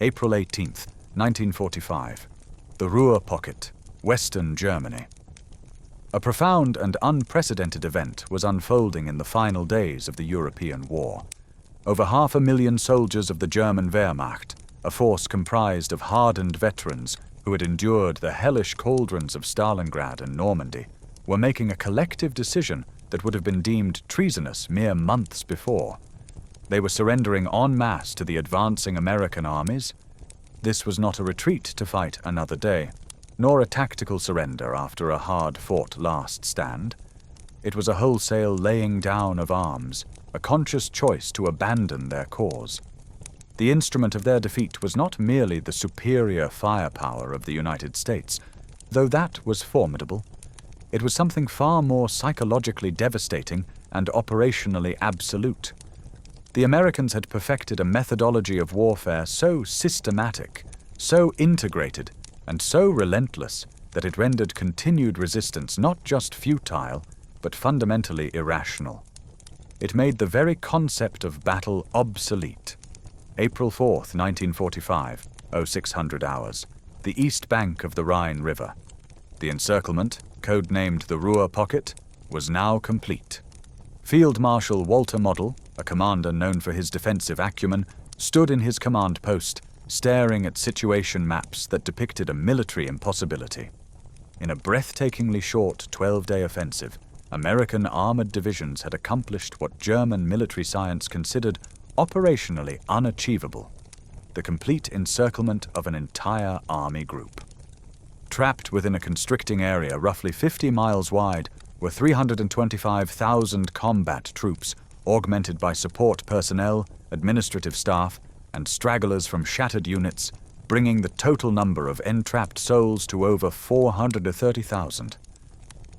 April 18, 1945. The Ruhr Pocket, Western Germany. A profound and unprecedented event was unfolding in the final days of the European war. Over 500,000 soldiers of the German Wehrmacht, a force comprised of hardened veterans who had endured the hellish cauldrons of Stalingrad and Normandy, were making a collective decision that would have been deemed treasonous mere months before. They were surrendering en masse to the advancing American armies. This was not a retreat to fight another day, nor a tactical surrender after a hard-fought last stand. It was a wholesale laying down of arms, a conscious choice to abandon their cause. The instrument of their defeat was not merely the superior firepower of the United States, though that was formidable. It was something far more psychologically devastating and operationally absolute. The Americans had perfected a methodology of warfare so systematic, so integrated, and so relentless that it rendered continued resistance not just futile, but fundamentally irrational. It made the very concept of battle obsolete. April 4, 1945, 0600 hours, the east bank of the Rhine River. The encirclement, codenamed the Ruhr Pocket, was now complete. Field Marshal Walter Model, a commander known for his defensive acumen, stood in his command post, staring at situation maps that depicted a military impossibility. In a breathtakingly short 12-day offensive, American armored divisions had accomplished what German military science considered operationally unachievable: the complete encirclement of an entire army group. Trapped within a constricting area roughly 50 miles wide were 325,000 combat troops, augmented by support personnel, administrative staff, and stragglers from shattered units, bringing the total number of entrapped souls to over 430,000.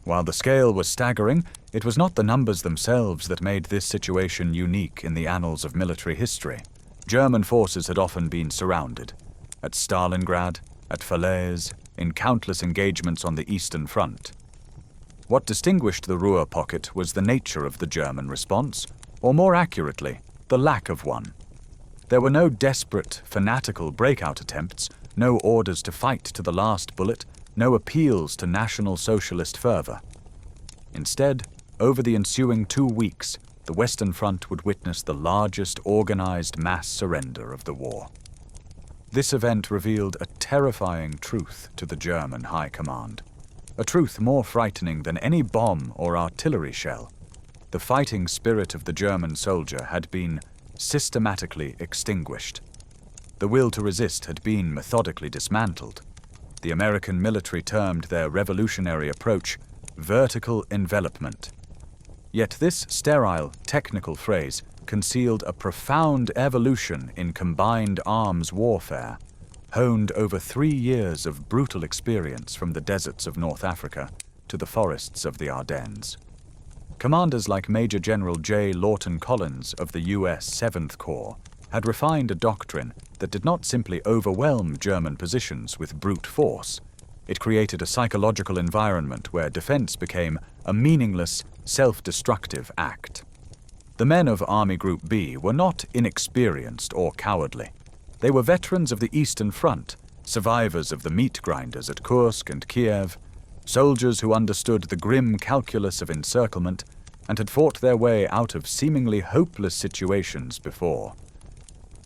While the scale was staggering, it was not the numbers themselves that made this situation unique in the annals of military history. German forces had often been surrounded. At Stalingrad, at Falaise, in countless engagements on the Eastern Front. What distinguished the Ruhr Pocket was the nature of the German response, or more accurately, the lack of one. There were no desperate, fanatical breakout attempts, no orders to fight to the last bullet, no appeals to National Socialist fervor. Instead, over the ensuing 2 weeks, the Western Front would witness the largest organized mass surrender of the war. This event revealed a terrifying truth to the German High Command, a truth more frightening than any bomb or artillery shell. The fighting spirit of the German soldier had been systematically extinguished. The will to resist had been methodically dismantled. The American military termed their revolutionary approach vertical envelopment. Yet this sterile, technical phrase concealed a profound evolution in combined arms warfare, honed over 3 years of brutal experience from the deserts of North Africa to the forests of the Ardennes. Commanders like Major General J. Lawton Collins of the U.S. 7th Corps had refined a doctrine that did not simply overwhelm German positions with brute force. It created a psychological environment where defense became a meaningless, self-destructive act. The men of Army Group B were not inexperienced or cowardly. They were veterans of the Eastern Front, survivors of the meat grinders at Kursk and Kiev, soldiers who understood the grim calculus of encirclement and had fought their way out of seemingly hopeless situations before.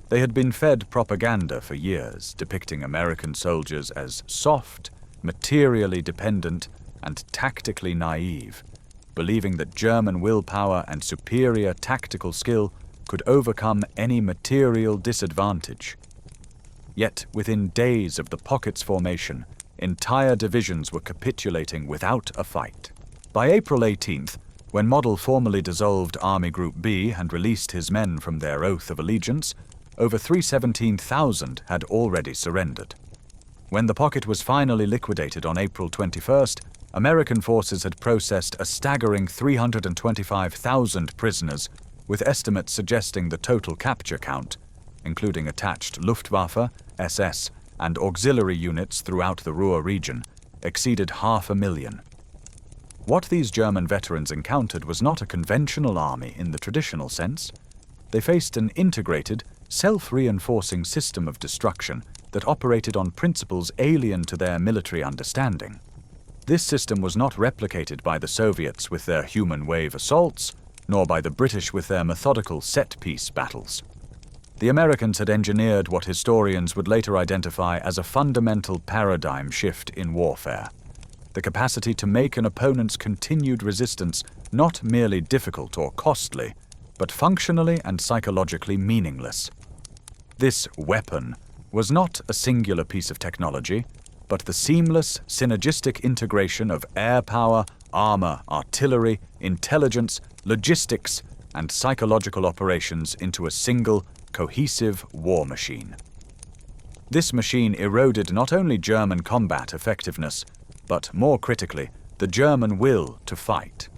They had been fed propaganda for years, depicting American soldiers as soft, materially dependent, and tactically naive, believing that German willpower and superior tactical skill could overcome any material disadvantage. Yet, within days of the Pocket's formation, entire divisions were capitulating without a fight. By April 18th, when Model formally dissolved Army Group B and released his men from their oath of allegiance, over 317,000 had already surrendered. When the Pocket was finally liquidated on April 21st, American forces had processed a staggering 325,000 prisoners, with estimates suggesting the total capture count, including attached Luftwaffe, SS, and auxiliary units throughout the Ruhr region, exceeded 500,000. What these German veterans encountered was not a conventional army in the traditional sense. They faced an integrated, self-reinforcing system of destruction that operated on principles alien to their military understanding. This system was not replicated by the Soviets with their human wave assaults, nor by the British with their methodical set-piece battles. The Americans had engineered what historians would later identify as a fundamental paradigm shift in warfare: the capacity to make an opponent's continued resistance not merely difficult or costly, but functionally and psychologically meaningless. This weapon was not a singular piece of technology, but the seamless, synergistic integration of air power, armor, artillery, intelligence, logistics, and psychological operations into a single, cohesive war machine. This machine eroded not only German combat effectiveness, but more critically, the German will to fight.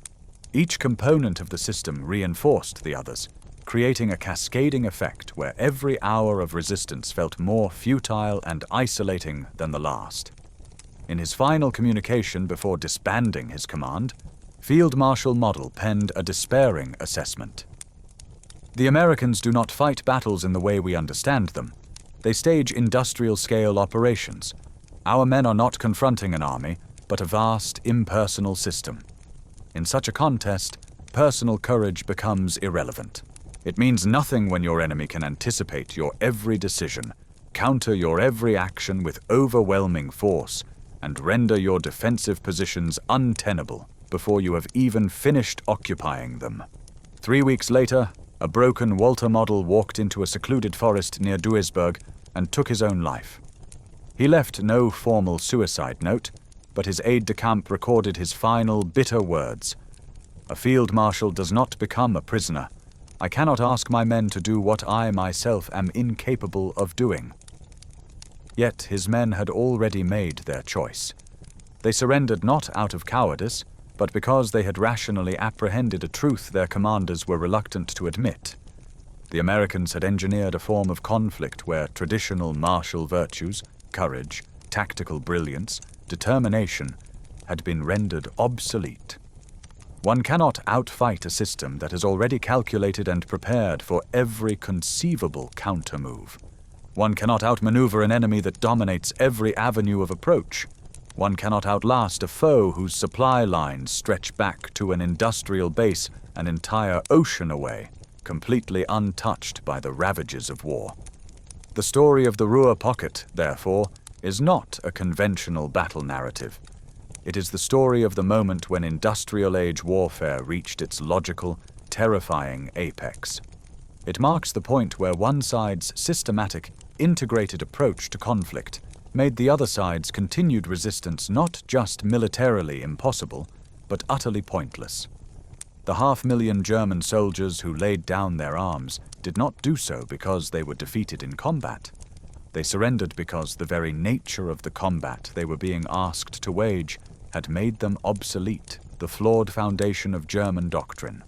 Each component of the system reinforced the others, creating a cascading effect where every hour of resistance felt more futile and isolating than the last. In his final communication before disbanding his command, Field Marshal Model penned a despairing assessment. "The Americans do not fight battles in the way we understand them. They stage industrial-scale operations. Our men are not confronting an army, but a vast, impersonal system. In such a contest, personal courage becomes irrelevant. It means nothing when your enemy can anticipate your every decision, counter your every action with overwhelming force, and render your defensive positions untenable before you have even finished occupying them." 3 weeks later, a broken Walter Model walked into a secluded forest near Duisburg and took his own life. He left no formal suicide note, but his aide-de-camp recorded his final bitter words: "A field marshal does not become a prisoner. I cannot ask my men to do what I myself am incapable of doing." Yet his men had already made their choice. They surrendered not out of cowardice, but because they had rationally apprehended a truth their commanders were reluctant to admit. The Americans had engineered a form of conflict where traditional martial virtues, courage, tactical brilliance, determination, had been rendered obsolete. One cannot outfight a system that has already calculated and prepared for every conceivable countermove. One cannot outmaneuver an enemy that dominates every avenue of approach. One cannot outlast a foe whose supply lines stretch back to an industrial base an entire ocean away, completely untouched by the ravages of war. The story of the Ruhr Pocket, therefore, is not a conventional battle narrative. It is the story of the moment when industrial-age warfare reached its logical, terrifying apex. It marks the point where one side's systematic, integrated approach to conflict made the other side's continued resistance not just militarily impossible, but utterly pointless. The 500,000 German soldiers who laid down their arms did not do so because they were defeated in combat. They surrendered because the very nature of the combat they were being asked to wage had made them obsolete, the flawed foundation of German doctrine.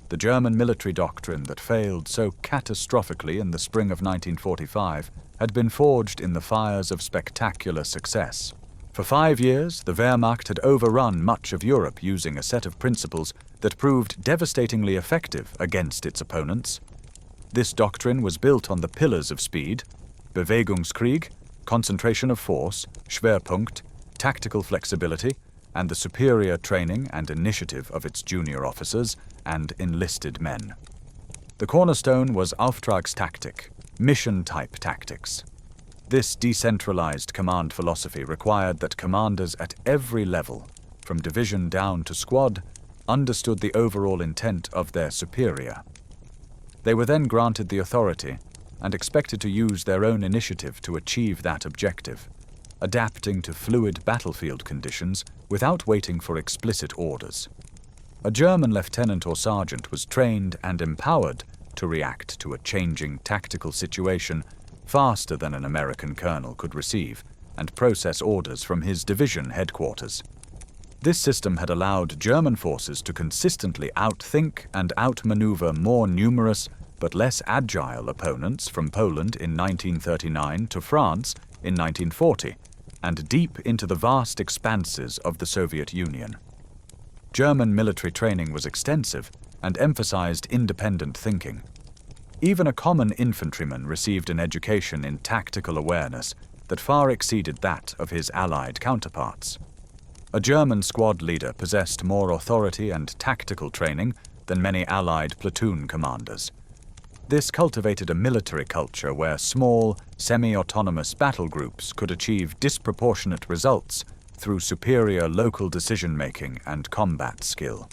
The German military doctrine that failed so catastrophically in the spring of 1945 had been forged in the fires of spectacular success. For 5 years, the Wehrmacht had overrun much of Europe using a set of principles that proved devastatingly effective against its opponents. This doctrine was built on the pillars of speed: Bewegungskrieg, concentration of force, Schwerpunkt, tactical flexibility, and the superior training and initiative of its junior officers and enlisted men. The cornerstone was Auftragstaktik, mission-type tactics. This decentralized command philosophy required that commanders at every level, from division down to squad, understood the overall intent of their superior. They were then granted the authority and expected to use their own initiative to achieve that objective, adapting to fluid battlefield conditions without waiting for explicit orders. A German lieutenant or sergeant was trained and empowered to react to a changing tactical situation faster than an American colonel could receive and process orders from his division headquarters. This system had allowed German forces to consistently outthink and outmaneuver more numerous but less agile opponents from Poland in 1939 to France in 1940, and deep into the vast expanses of the Soviet Union. German military training was extensive and emphasized independent thinking. Even a common infantryman received an education in tactical awareness that far exceeded that of his Allied counterparts. A German squad leader possessed more authority and tactical training than many Allied platoon commanders. This cultivated a military culture where small, semi-autonomous battle groups could achieve disproportionate results through superior local decision-making and combat skill.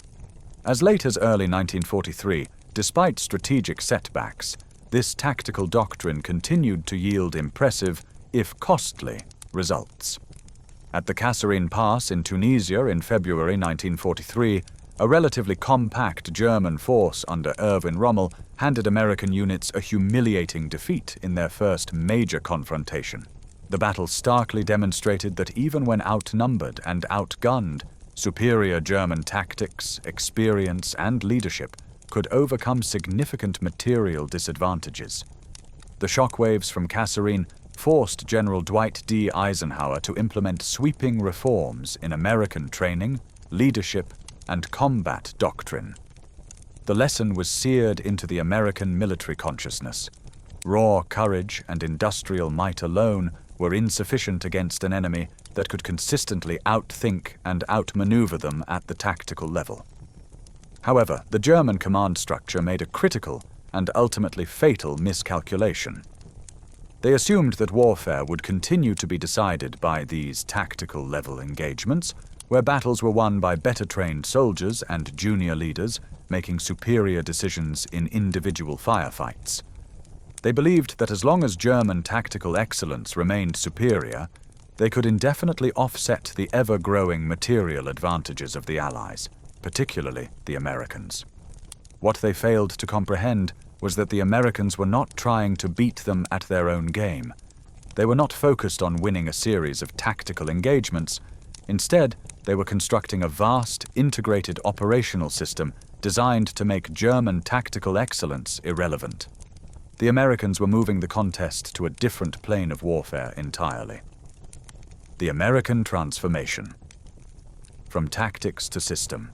As late as early 1943, despite strategic setbacks, this tactical doctrine continued to yield impressive, if costly, results. At the Kasserine Pass in Tunisia in February 1943, a relatively compact German force under Erwin Rommel handed American units a humiliating defeat in their first major confrontation. The battle starkly demonstrated that even when outnumbered and outgunned, superior German tactics, experience, and leadership could overcome significant material disadvantages. The shockwaves from Kasserine forced General Dwight D. Eisenhower to implement sweeping reforms in American training, leadership, and combat doctrine. The lesson was seared into the American military consciousness. Raw courage and industrial might alone were insufficient against an enemy that could consistently outthink and outmaneuver them at the tactical level. However, the German command structure made a critical and ultimately fatal miscalculation. They assumed that warfare would continue to be decided by these tactical-level engagements, where battles were won by better-trained soldiers and junior leaders making superior decisions in individual firefights. They believed that as long as German tactical excellence remained superior, they could indefinitely offset the ever-growing material advantages of the Allies, particularly the Americans. What they failed to comprehend was that the Americans were not trying to beat them at their own game. They were not focused on winning a series of tactical engagements. Instead, they were constructing a vast, integrated operational system designed to make German tactical excellence irrelevant. The Americans were moving the contest to a different plane of warfare entirely. The American transformation. From tactics to system.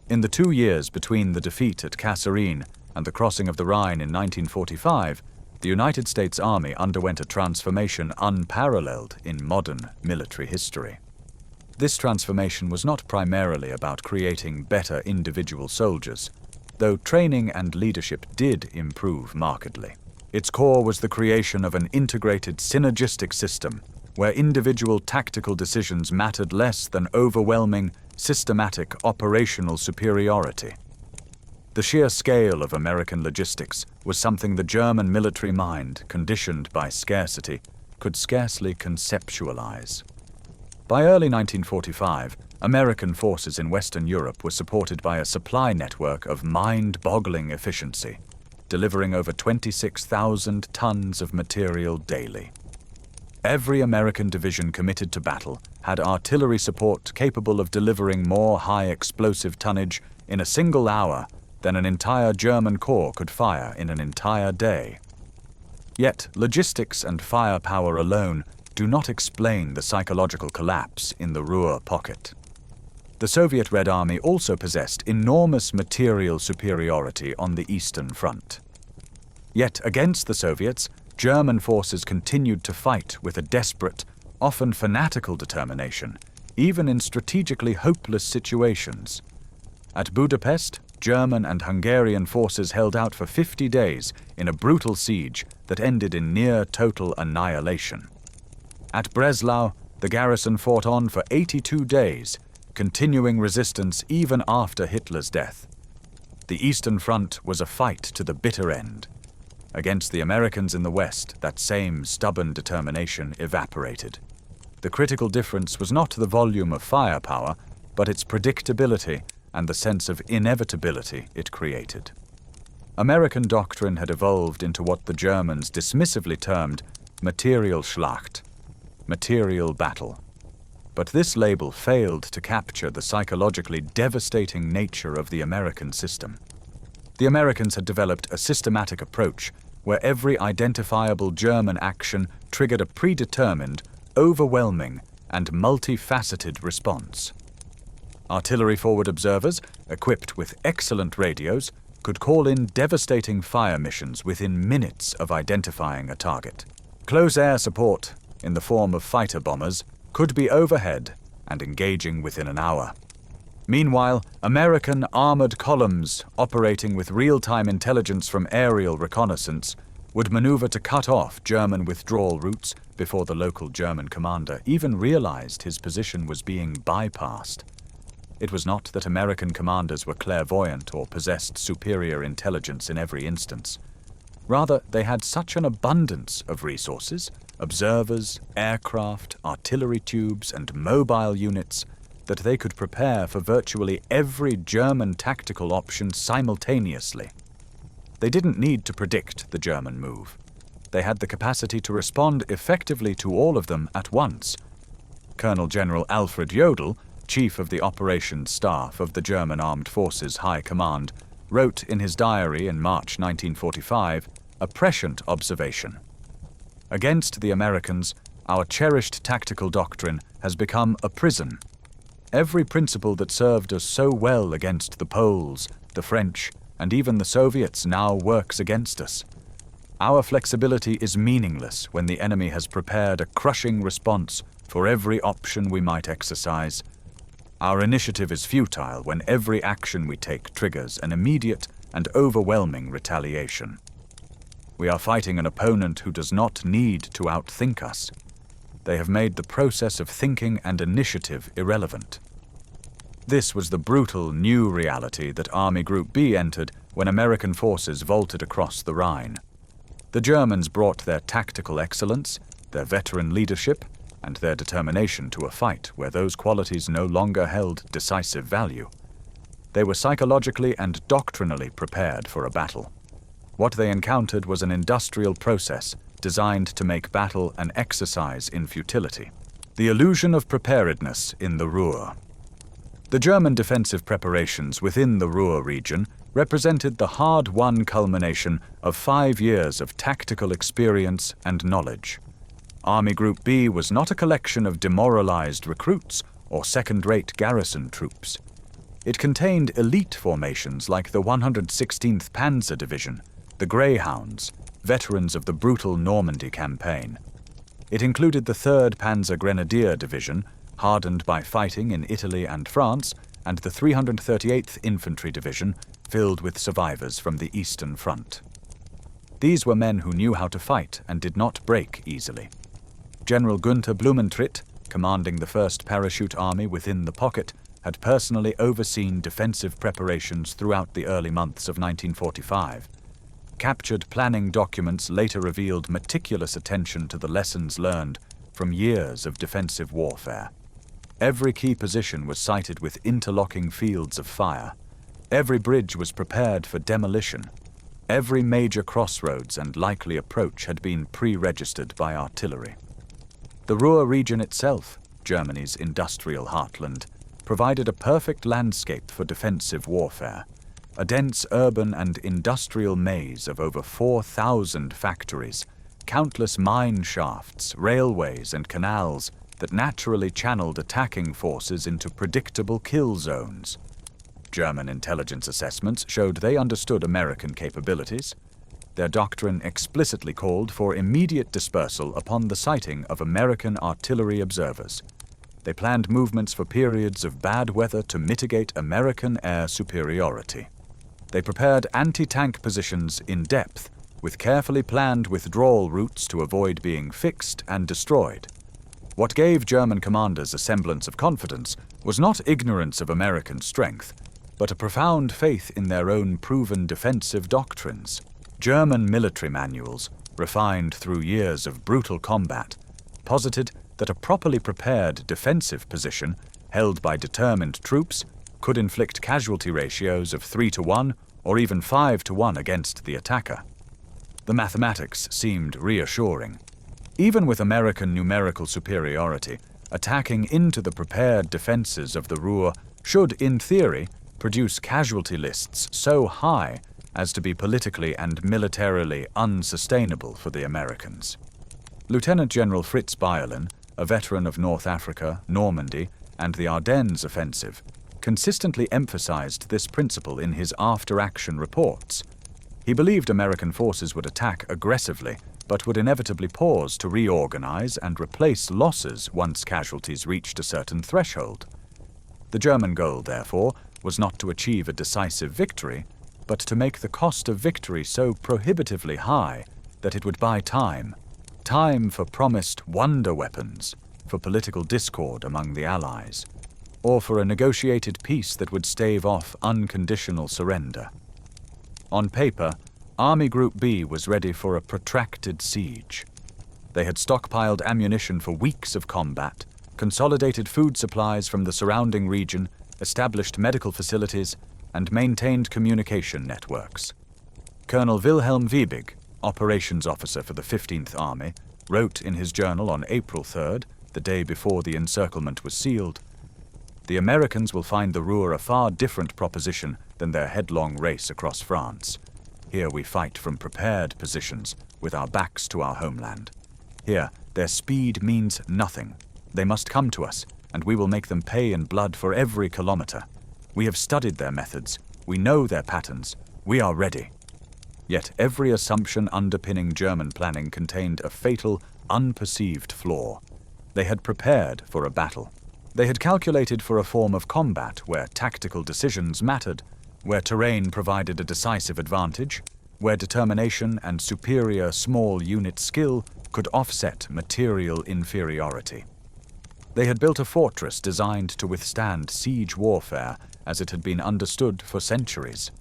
In the 2 years between the defeat at Kasserine and the crossing of the Rhine in 1945, the United States Army underwent a transformation unparalleled in modern military history. This transformation was not primarily about creating better individual soldiers, though training and leadership did improve markedly. Its core was the creation of an integrated synergistic system where individual tactical decisions mattered less than overwhelming, systematic operational superiority. The sheer scale of American logistics was something the German military mind, conditioned by scarcity, could scarcely conceptualize. By early 1945, American forces in Western Europe were supported by a supply network of mind-boggling efficiency, delivering over 26,000 tons of material daily. Every American division committed to battle had artillery support capable of delivering more high-explosive tonnage in a single hour than an entire German corps could fire in an entire day. Yet, logistics and firepower alone do not explain the psychological collapse in the Ruhr Pocket. The Soviet Red Army also possessed enormous material superiority on the Eastern Front. Yet against the Soviets, German forces continued to fight with a desperate, often fanatical determination, even in strategically hopeless situations. At Budapest, German and Hungarian forces held out for 50 days in a brutal siege that ended in near total annihilation. At Breslau, the garrison fought on for 82 days, continuing resistance even after Hitler's death. The Eastern Front was a fight to the bitter end. Against the Americans in the West, that same stubborn determination evaporated. The critical difference was not the volume of firepower, but its predictability and the sense of inevitability it created. American doctrine had evolved into what the Germans dismissively termed Materialschlacht, material battle. But this label failed to capture the psychologically devastating nature of the American system. The Americans had developed a systematic approach where every identifiable German action triggered a predetermined, overwhelming, and multifaceted response. Artillery forward observers, equipped with excellent radios, could call in devastating fire missions within minutes of identifying a target. Close air support, in the form of fighter bombers, could be overhead and engaging within an hour. Meanwhile, American armored columns operating with real-time intelligence from aerial reconnaissance would maneuver to cut off German withdrawal routes before the local German commander even realized his position was being bypassed. It was not that American commanders were clairvoyant or possessed superior intelligence in every instance. Rather, they had such an abundance of resources, observers, aircraft, artillery tubes, and mobile units, that they could prepare for virtually every German tactical option simultaneously. They didn't need to predict the German move. They had the capacity to respond effectively to all of them at once. Colonel General Alfred Jodl, chief of the operations staff of the German Armed Forces High Command, wrote in his diary in March 1945 a prescient observation. Against the Americans, our cherished tactical doctrine has become a prison. Every principle that served us so well against the Poles, the French, and even the Soviets now works against us. Our flexibility is meaningless when the enemy has prepared a crushing response for every option we might exercise. Our initiative is futile when every action we take triggers an immediate and overwhelming retaliation. We are fighting an opponent who does not need to outthink us. They have made the process of thinking and initiative irrelevant. This was the brutal new reality that Army Group B entered when American forces vaulted across the Rhine. The Germans brought their tactical excellence, their veteran leadership, and their determination to a fight where those qualities no longer held decisive value. They were psychologically and doctrinally prepared for a battle. What they encountered was an industrial process designed to make battle an exercise in futility. The illusion of preparedness in the Ruhr. The German defensive preparations within the Ruhr region represented the hard-won culmination of 5 years of tactical experience and knowledge. Army Group B was not a collection of demoralized recruits or second-rate garrison troops. It contained elite formations like the 116th Panzer Division, the Greyhounds, veterans of the brutal Normandy campaign. It included the 3rd Panzer Grenadier Division, hardened by fighting in Italy and France, and the 338th Infantry Division, filled with survivors from the Eastern Front. These were men who knew how to fight and did not break easily. General Günther Blumentritt, commanding the 1st Parachute Army within the Pocket, had personally overseen defensive preparations throughout the early months of 1945. Captured planning documents later revealed meticulous attention to the lessons learned from years of defensive warfare. Every key position was sited with interlocking fields of fire. Every bridge was prepared for demolition. Every major crossroads and likely approach had been pre-registered by artillery. The Ruhr region itself, Germany's industrial heartland, provided a perfect landscape for defensive warfare. A dense urban and industrial maze of over 4,000 factories, countless mine shafts, railways, and canals that naturally channeled attacking forces into predictable kill zones. German intelligence assessments showed they understood American capabilities. Their doctrine explicitly called for immediate dispersal upon the sighting of American artillery observers. They planned movements for periods of bad weather to mitigate American air superiority. They prepared anti-tank positions in depth, with carefully planned withdrawal routes to avoid being fixed and destroyed. What gave German commanders a semblance of confidence was not ignorance of American strength, but a profound faith in their own proven defensive doctrines. German military manuals, refined through years of brutal combat, posited that a properly prepared defensive position, held by determined troops, could inflict casualty ratios of 3-to-1 or even 5-to-1 against the attacker. The mathematics seemed reassuring. Even with American numerical superiority, attacking into the prepared defenses of the Ruhr should, in theory, produce casualty lists so high as to be politically and militarily unsustainable for the Americans. Lieutenant General Fritz Bayerlin, a veteran of North Africa, Normandy, and the Ardennes offensive, consistently emphasized this principle in his after-action reports. He believed American forces would attack aggressively, but would inevitably pause to reorganize and replace losses once casualties reached a certain threshold. The German goal, therefore, was not to achieve a decisive victory, but to make the cost of victory so prohibitively high that it would buy time for promised wonder weapons, for political discord among the Allies, or for a negotiated peace that would stave off unconditional surrender. On paper, Army Group B was ready for a protracted siege. They had stockpiled ammunition for weeks of combat, consolidated food supplies from the surrounding region, established medical facilities, and maintained communication networks. Colonel Wilhelm Wiebig, operations officer for the 15th Army, wrote in his journal on April 3rd, the day before the encirclement was sealed, "The Americans will find the Ruhr a far different proposition than their headlong race across France. Here we fight from prepared positions, with our backs to our homeland. Here, their speed means nothing. They must come to us, and we will make them pay in blood for every kilometer. We have studied their methods. We know their patterns. We are ready." Yet every assumption underpinning German planning contained a fatal, unperceived flaw. They had prepared for a battle. They had calculated for a form of combat where tactical decisions mattered, where terrain provided a decisive advantage, where determination and superior small unit skill could offset material inferiority. They had built a fortress designed to withstand siege warfare as it had been understood for centuries.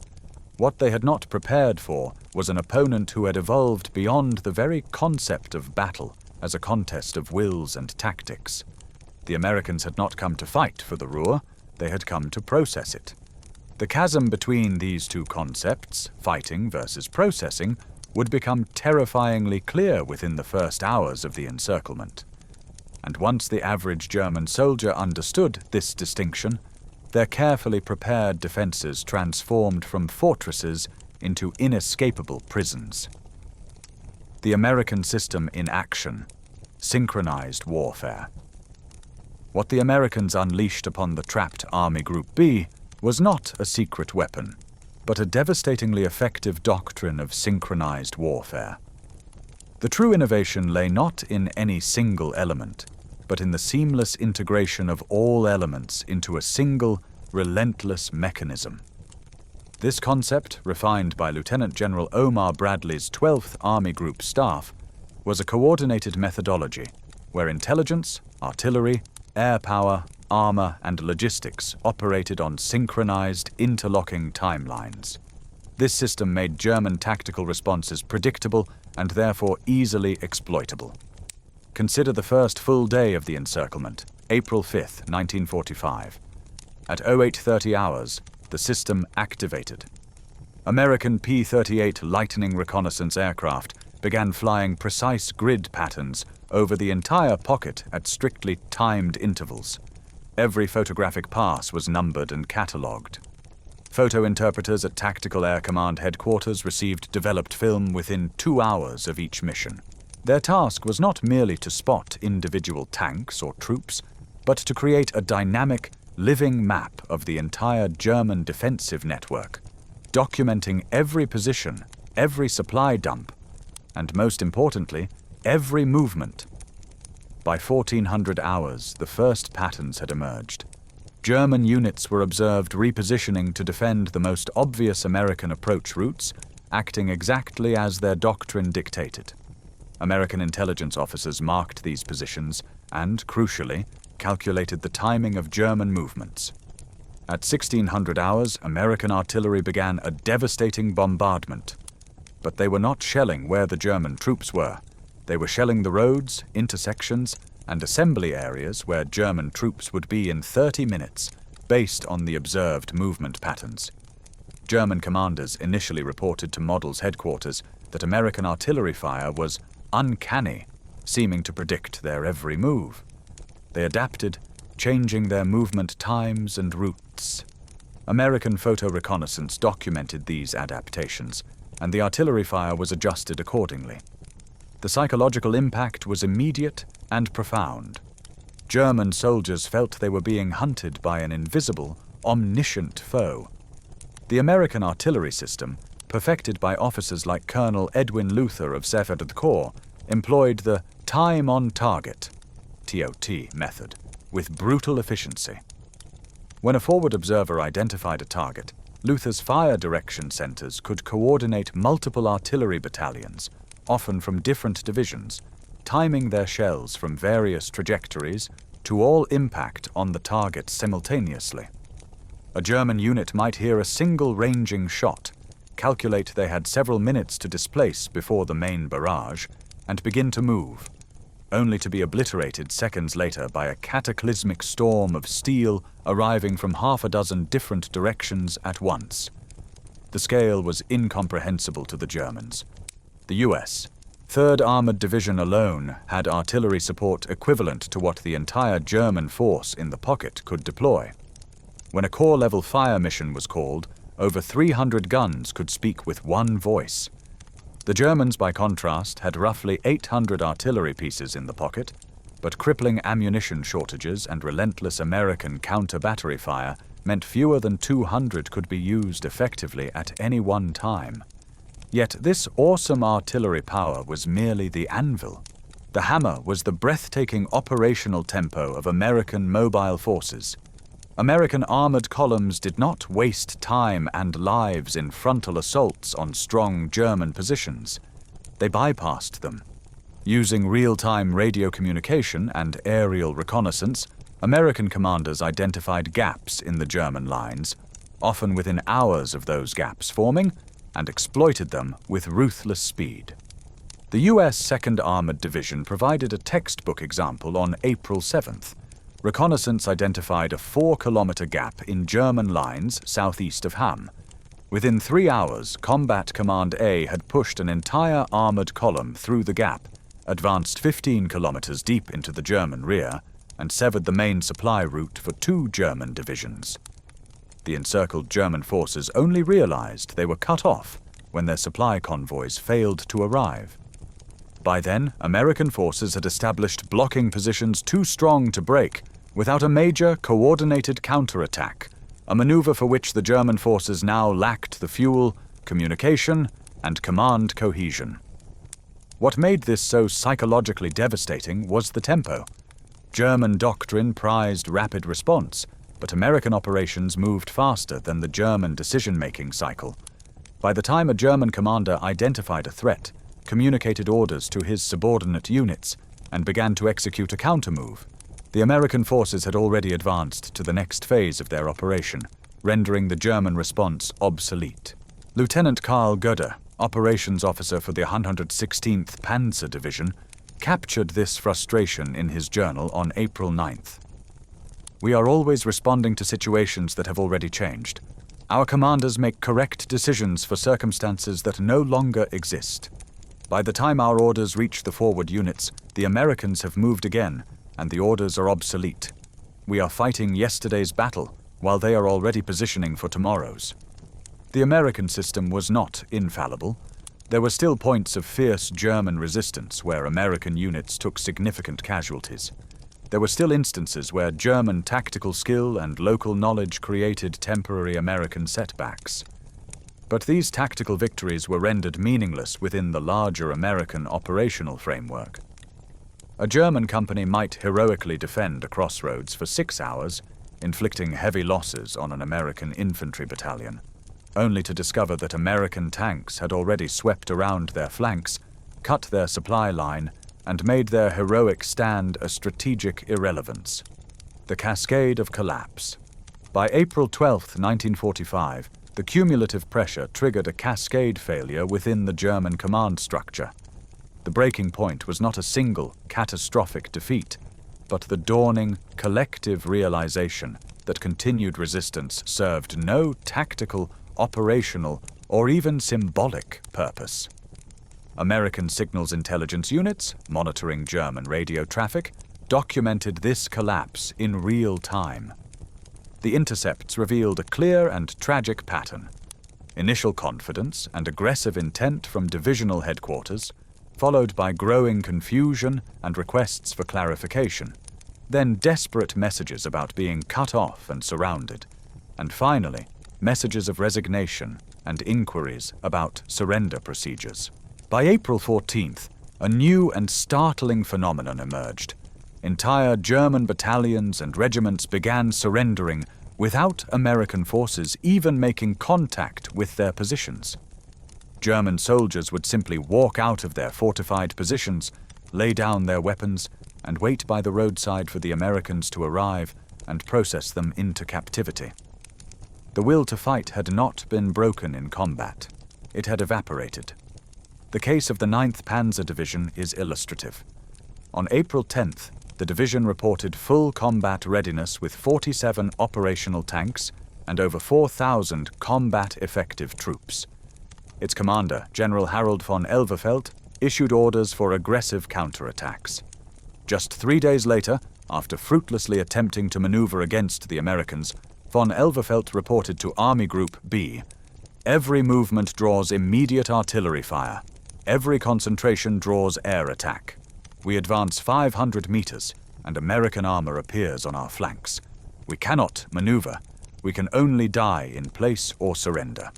What they had not prepared for was an opponent who had evolved beyond the very concept of battle as a contest of wills and tactics. The Americans had not come to fight for the Ruhr, they had come to process it. The chasm between these two concepts, fighting versus processing, would become terrifyingly clear within the first hours of the encirclement. And once the average German soldier understood this distinction, their carefully prepared defenses transformed from fortresses into inescapable prisons. The American system in action, synchronized warfare. What the Americans unleashed upon the trapped Army Group B was not a secret weapon, but a devastatingly effective doctrine of synchronized warfare. The true innovation lay not in any single element, but in the seamless integration of all elements into a single, relentless mechanism. This concept, refined by Lieutenant General Omar Bradley's 12th Army Group staff, was a coordinated methodology where intelligence, artillery, air power, armor, and logistics operated on synchronized, interlocking timelines. This system made German tactical responses predictable and therefore easily exploitable. Consider the first full day of the encirclement, April 5, 1945. At 0830 hours, the system activated. American P-38 Lightning reconnaissance aircraft began flying precise grid patterns over the entire pocket at strictly timed intervals. Every photographic pass was numbered and catalogued. Photo interpreters at Tactical Air Command headquarters received developed film within 2 hours of each mission. Their task was not merely to spot individual tanks or troops, but to create a dynamic, living map of the entire German defensive network, documenting every position, every supply dump, and most importantly, every movement. By 1400 hours, the first patterns had emerged. German units were observed repositioning to defend the most obvious American approach routes, acting exactly as their doctrine dictated. American intelligence officers marked these positions and, crucially, calculated the timing of German movements. At 1600 hours, American artillery began a devastating bombardment. But they were not shelling where the German troops were. They were shelling the roads, intersections, and assembly areas where German troops would be in 30 minutes, based on the observed movement patterns. German commanders initially reported to Model's headquarters that American artillery fire was uncanny, seeming to predict their every move. They adapted, changing their movement times and routes. American photo reconnaissance documented these adaptations, and the artillery fire was adjusted accordingly. The psychological impact was immediate and profound. German soldiers felt they were being hunted by an invisible, omniscient foe. The American artillery system, perfected by officers like Colonel Edwin Luther of 7th Corps, employed the time on target (TOT) method with brutal efficiency. When a forward observer identified a target, Luther's fire direction centers could coordinate multiple artillery battalions, often from different divisions, timing their shells from various trajectories to all impact on the target simultaneously. A German unit might hear a single ranging shot, calculate they had several minutes to displace before the main barrage, and begin to move, only to be obliterated seconds later by a cataclysmic storm of steel arriving from half a dozen different directions at once. The scale was incomprehensible to the Germans. The US, 3rd Armored Division alone had artillery support equivalent to what the entire German force in the pocket could deploy. When a corps-level fire mission was called, over 300 guns could speak with one voice. The Germans, by contrast, had roughly 800 artillery pieces in the pocket, but crippling ammunition shortages and relentless American counter-battery fire meant fewer than 200 could be used effectively at any one time. Yet this awesome artillery power was merely the anvil. The hammer was the breathtaking operational tempo of American mobile forces. American armored columns did not waste time and lives in frontal assaults on strong German positions. They bypassed them. Using real-time radio communication and aerial reconnaissance, American commanders identified gaps in the German lines, often within hours of those gaps forming, and exploited them with ruthless speed. The U.S. 2nd Armored Division provided a textbook example on April 7th. Reconnaissance identified a 4-kilometer gap in German lines southeast of Hamm. Within 3 hours, Combat Command A had pushed an entire armored column through the gap, advanced 15 kilometers deep into the German rear, and severed the main supply route for 2 German divisions. The encircled German forces only realized they were cut off when their supply convoys failed to arrive. By then, American forces had established blocking positions too strong to break without a major coordinated counterattack, a maneuver for which the German forces now lacked the fuel, communication, and command cohesion. What made this so psychologically devastating was the tempo. German doctrine prized rapid response, but American operations moved faster than the German decision-making cycle. By the time a German commander identified a threat, communicated orders to his subordinate units, and began to execute a countermove, the American forces had already advanced to the next phase of their operation, rendering the German response obsolete. Lieutenant Karl Göder, operations officer for the 116th Panzer Division, captured this frustration in his journal on April 9th. "We are always responding to situations that have already changed. Our commanders make correct decisions for circumstances that no longer exist. By the time our orders reach the forward units, the Americans have moved again, and the orders are obsolete. We are fighting yesterday's battle, while they are already positioning for tomorrow's." The American system was not infallible. There were still points of fierce German resistance where American units took significant casualties. There were still instances where German tactical skill and local knowledge created temporary American setbacks. But these tactical victories were rendered meaningless within the larger American operational framework. A German company might heroically defend a crossroads for 6 hours, inflicting heavy losses on an American infantry battalion, only to discover that American tanks had already swept around their flanks, cut their supply line, and made their heroic stand a strategic irrelevance. The cascade of collapse. By April 12, 1945, the cumulative pressure triggered a cascade failure within the German command structure. The breaking point was not a single, catastrophic defeat, but the dawning, collective realization that continued resistance served no tactical, operational, or even symbolic purpose. American signals intelligence units, monitoring German radio traffic, documented this collapse in real time. The intercepts revealed a clear and tragic pattern. Initial confidence and aggressive intent from divisional headquarters, followed by growing confusion and requests for clarification, then desperate messages about being cut off and surrounded. and finally, messages of resignation and inquiries about surrender procedures. By April 14th, a new and startling phenomenon emerged. Entire German battalions and regiments began surrendering without American forces even making contact with their positions. German soldiers would simply walk out of their fortified positions, lay down their weapons, and wait by the roadside for the Americans to arrive and process them into captivity. The will to fight had not been broken in combat. It had evaporated. The case of the 9th Panzer Division is illustrative. On April 10th, the division reported full combat readiness with 47 operational tanks and over 4,000 combat-effective troops. Its commander, General Harold von Elverfeldt, issued orders for aggressive counterattacks. Just 3 days later, after fruitlessly attempting to maneuver against the Americans, von Elverfeldt reported to Army Group B, "Every movement draws immediate artillery fire. Every concentration draws air attack. We advance 500 meters, and American armor appears on our flanks. We cannot maneuver. We can only die in place or surrender."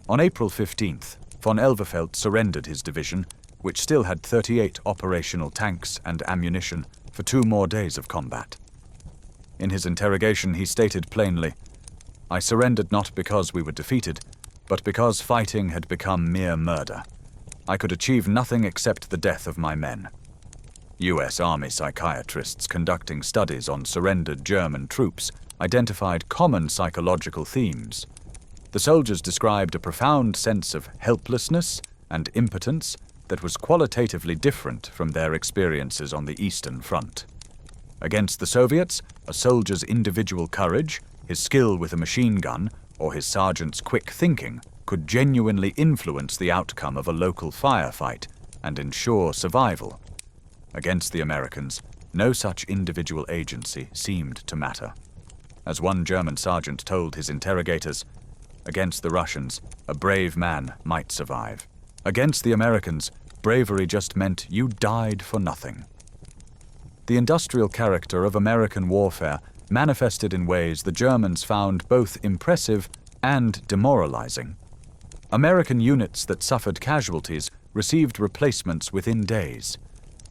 On April 15th, von Elverfeldt surrendered his division, which still had 38 operational tanks and ammunition, for 2 more days of combat. In his interrogation, he stated plainly, "I surrendered not because we were defeated, but because fighting had become mere murder. I could achieve nothing except the death of my men." U.S. Army psychiatrists conducting studies on surrendered German troops identified common psychological themes. The soldiers described a profound sense of helplessness and impotence that was qualitatively different from their experiences on the Eastern Front. Against the Soviets, a soldier's individual courage, his skill with a machine gun, or his sergeant's quick thinking could genuinely influence the outcome of a local firefight and ensure survival. Against the Americans, no such individual agency seemed to matter. As one German sergeant told his interrogators, "Against the Russians, a brave man might survive. Against the Americans, bravery just meant you died for nothing." The industrial character of American warfare manifested in ways the Germans found both impressive and demoralizing. American units that suffered casualties received replacements within days.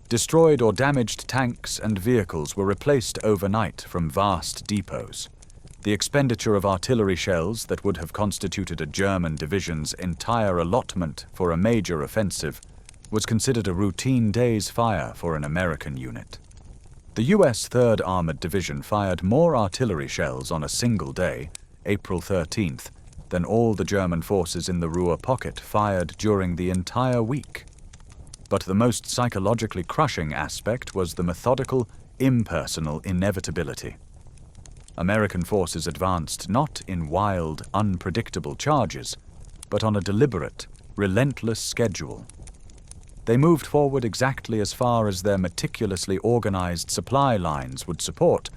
Destroyed or damaged tanks and vehicles were replaced overnight from vast depots. The expenditure of artillery shells that would have constituted a German division's entire allotment for a major offensive was considered a routine day's fire for an American unit. The U.S. 3rd Armored Division fired more artillery shells on a single day, April 13th, than all the German forces in the Ruhr Pocket fired during the entire week. But the most psychologically crushing aspect was the methodical, impersonal inevitability. American forces advanced not in wild, unpredictable charges, but on a deliberate, relentless schedule. They moved forward exactly as far as their meticulously organized supply lines would support,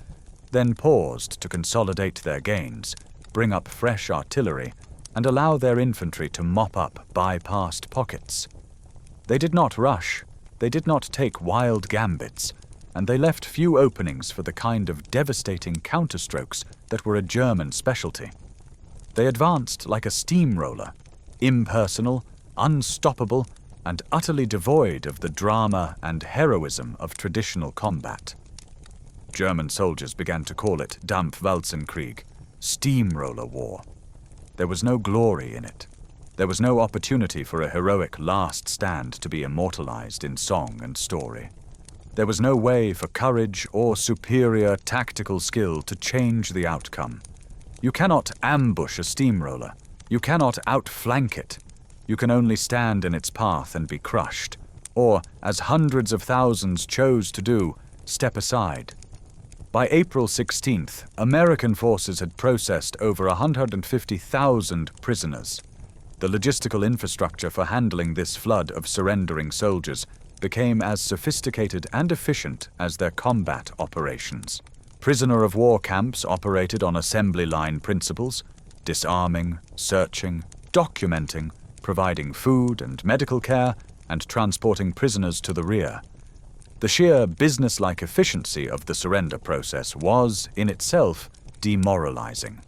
then paused to consolidate their gains, bring up fresh artillery, and allow their infantry to mop up bypassed pockets. They did not rush, they did not take wild gambits, and they left few openings for the kind of devastating counterstrokes that were a German specialty. They advanced like a steamroller, impersonal, unstoppable, and utterly devoid of the drama and heroism of traditional combat. German soldiers began to call it Dampfwalzenkrieg, steamroller war. There was no glory in it. There was no opportunity for a heroic last stand to be immortalized in song and story. There was no way for courage or superior tactical skill to change the outcome. You cannot ambush a steamroller. You cannot outflank it. You can only stand in its path and be crushed, or, as hundreds of thousands chose to do, step aside. By April 16th, American forces had processed over 150,000 prisoners. The logistical infrastructure for handling this flood of surrendering soldiers became as sophisticated and efficient as their combat operations. Prisoner of war camps operated on assembly line principles, disarming, searching, documenting, providing food and medical care, and transporting prisoners to the rear. The sheer business-like efficiency of the surrender process was, in itself, demoralizing.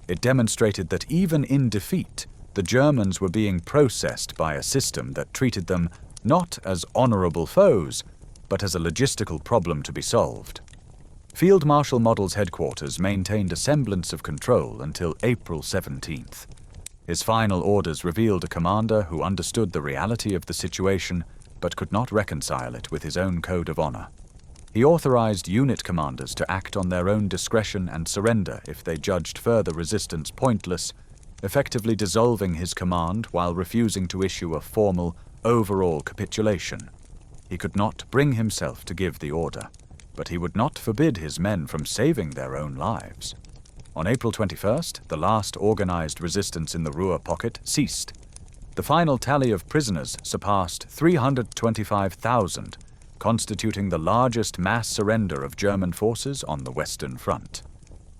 It demonstrated that even in defeat, the Germans were being processed by a system that treated them not as honorable foes, but as a logistical problem to be solved. Field Marshal Model's headquarters maintained a semblance of control until April 17th. His final orders revealed a commander who understood the reality of the situation but could not reconcile it with his own code of honor. He authorized unit commanders to act on their own discretion and surrender if they judged further resistance pointless, effectively dissolving his command while refusing to issue a formal, overall capitulation. He could not bring himself to give the order, but he would not forbid his men from saving their own lives. On April 21st, the last organized resistance in the Ruhr Pocket ceased. The final tally of prisoners surpassed 325,000, constituting the largest mass surrender of German forces on the Western Front.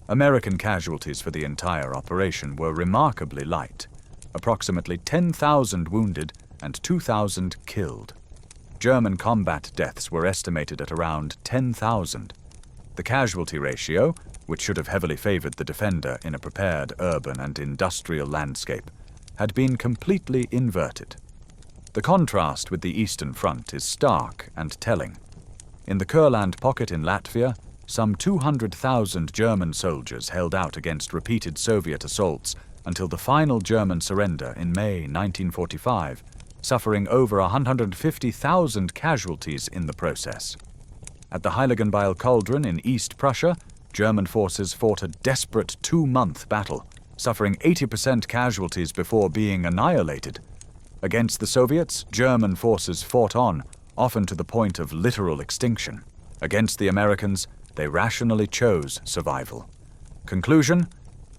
American casualties for the entire operation were remarkably light, approximately 10,000 wounded and 2,000 killed. German combat deaths were estimated at around 10,000. The casualty ratio, which should have heavily favored the defender in a prepared urban and industrial landscape, had been completely inverted. The contrast with the Eastern Front is stark and telling. In the Kurland Pocket in Latvia, some 200,000 German soldiers held out against repeated Soviet assaults until the final German surrender in May 1945, suffering over 150,000 casualties in the process. At the Heiligenbeil Cauldron in East Prussia, German forces fought a desperate 2-month battle, suffering 80% casualties before being annihilated. Against the Soviets, German forces fought on, often to the point of literal extinction. Against the Americans, they rationally chose survival. Conclusion: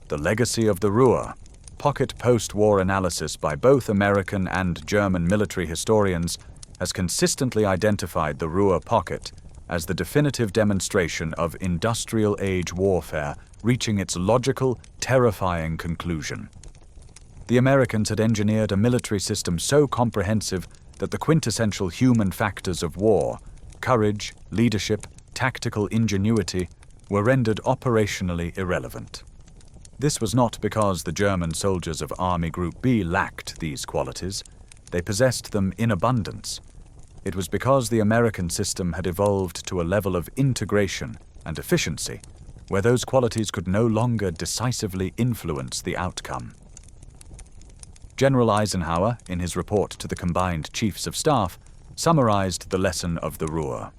the legacy of the Ruhr Pocket post-war analysis by both American and German military historians has consistently identified the Ruhr Pocket as the definitive demonstration of industrial age warfare reaching its logical, terrifying conclusion. The Americans had engineered a military system so comprehensive that the quintessential human factors of war, courage, leadership, tactical ingenuity, were rendered operationally irrelevant. This was not because the German soldiers of Army Group B lacked these qualities. They possessed them in abundance. It was because the American system had evolved to a level of integration and efficiency where those qualities could no longer decisively influence the outcome. General Eisenhower, in his report to the combined chiefs of staff, summarized the lesson of the Ruhr.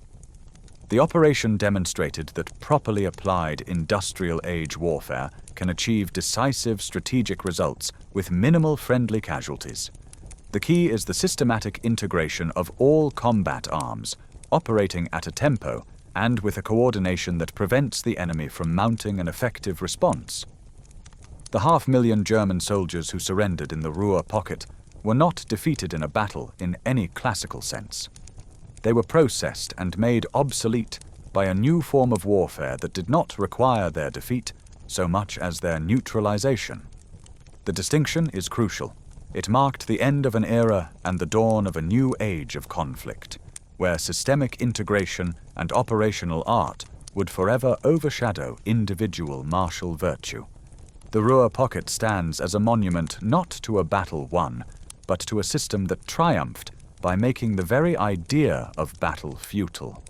The operation demonstrated that properly applied industrial age warfare can achieve decisive strategic results with minimal friendly casualties. The key is the systematic integration of all combat arms, operating at a tempo and with a coordination that prevents the enemy from mounting an effective response. The 500,000 German soldiers who surrendered in the Ruhr Pocket were not defeated in a battle in any classical sense. They were processed and made obsolete by a new form of warfare that did not require their defeat so much as their neutralization. The distinction is crucial. It marked the end of an era and the dawn of a new age of conflict, where systemic integration and operational art would forever overshadow individual martial virtue. The Ruhr Pocket stands as a monument not to a battle won, but to a system that triumphed by making the very idea of battle futile.